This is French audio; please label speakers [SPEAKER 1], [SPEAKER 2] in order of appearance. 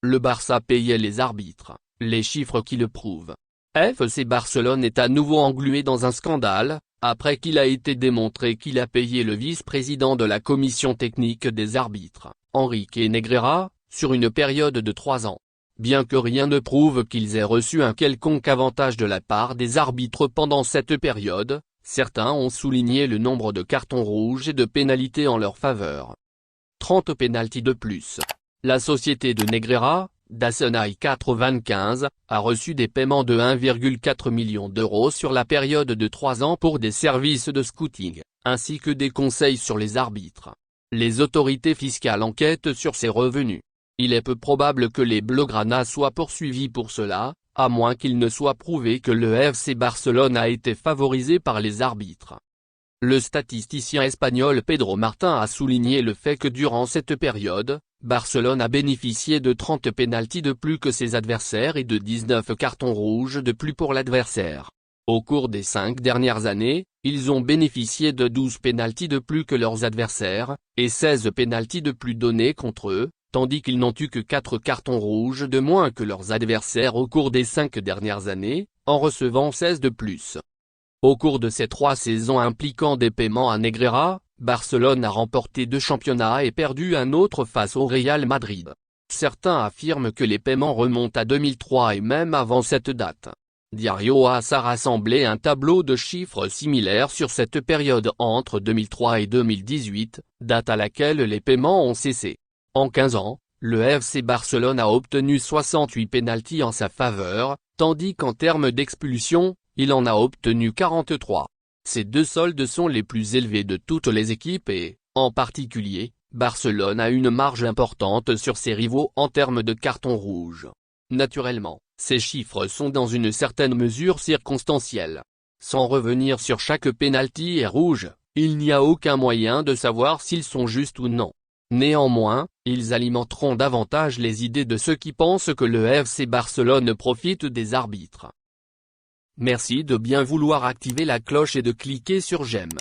[SPEAKER 1] le Barça payait les arbitres, les chiffres qui le prouvent. FC Barcelone est à nouveau englué dans un scandale, après qu'il a été démontré qu'il a payé le vice-président de la commission technique des arbitres, Enrique Negreira, sur une période de 3 ans. Bien que rien ne prouve qu'ils aient reçu un quelconque avantage de la part des arbitres pendant cette période, certains ont souligné le nombre de cartons rouges et de pénalités en leur faveur. 30 pénaltys de plus. La société de Negreira, Dasenai 425, a reçu des paiements de 1,4 million d'euros sur la période de 3 ans pour des services de scouting, ainsi que des conseils sur les arbitres. Les autorités fiscales enquêtent sur ces revenus. Il est peu probable que les Blaugrana soient poursuivis pour cela, à moins qu'il ne soit prouvé que le FC Barcelone a été favorisé par les arbitres. Le statisticien espagnol Pedro Martin a souligné le fait que durant cette période, Barcelone a bénéficié de 30 pénaltys de plus que ses adversaires et de 19 cartons rouges de plus pour l'adversaire. Au cours des 5 dernières années, ils ont bénéficié de 12 pénaltys de plus que leurs adversaires, et 16 pénaltys de plus donnés contre eux, tandis qu'ils n'ont eu que 4 cartons rouges de moins que leurs adversaires au cours des 5 dernières années, en recevant 16 de plus. Au cours de ces 3 saisons impliquant des paiements à Negreira, Barcelone a remporté 2 championnats et perdu un autre face au Real Madrid. Certains affirment que les paiements remontent à 2003 et même avant cette date. Diario AS a rassemblé un tableau de chiffres similaires sur cette période entre 2003 et 2018, date à laquelle les paiements ont cessé. En 15 ans, le FC Barcelone a obtenu 68 pénaltys en sa faveur, tandis qu'en termes d'expulsion, il en a obtenu 43. Ces 2 soldes sont les plus élevés de toutes les équipes et, en particulier, Barcelone a une marge importante sur ses rivaux en termes de cartons rouges. Naturellement, ces chiffres sont dans une certaine mesure circonstanciels. Sans revenir sur chaque pénalty et rouge, il n'y a aucun moyen de savoir s'ils sont justes ou non. Néanmoins, ils alimenteront davantage les idées de ceux qui pensent que le FC Barcelone profite des arbitres. Merci de bien vouloir activer la cloche et de cliquer sur j'aime.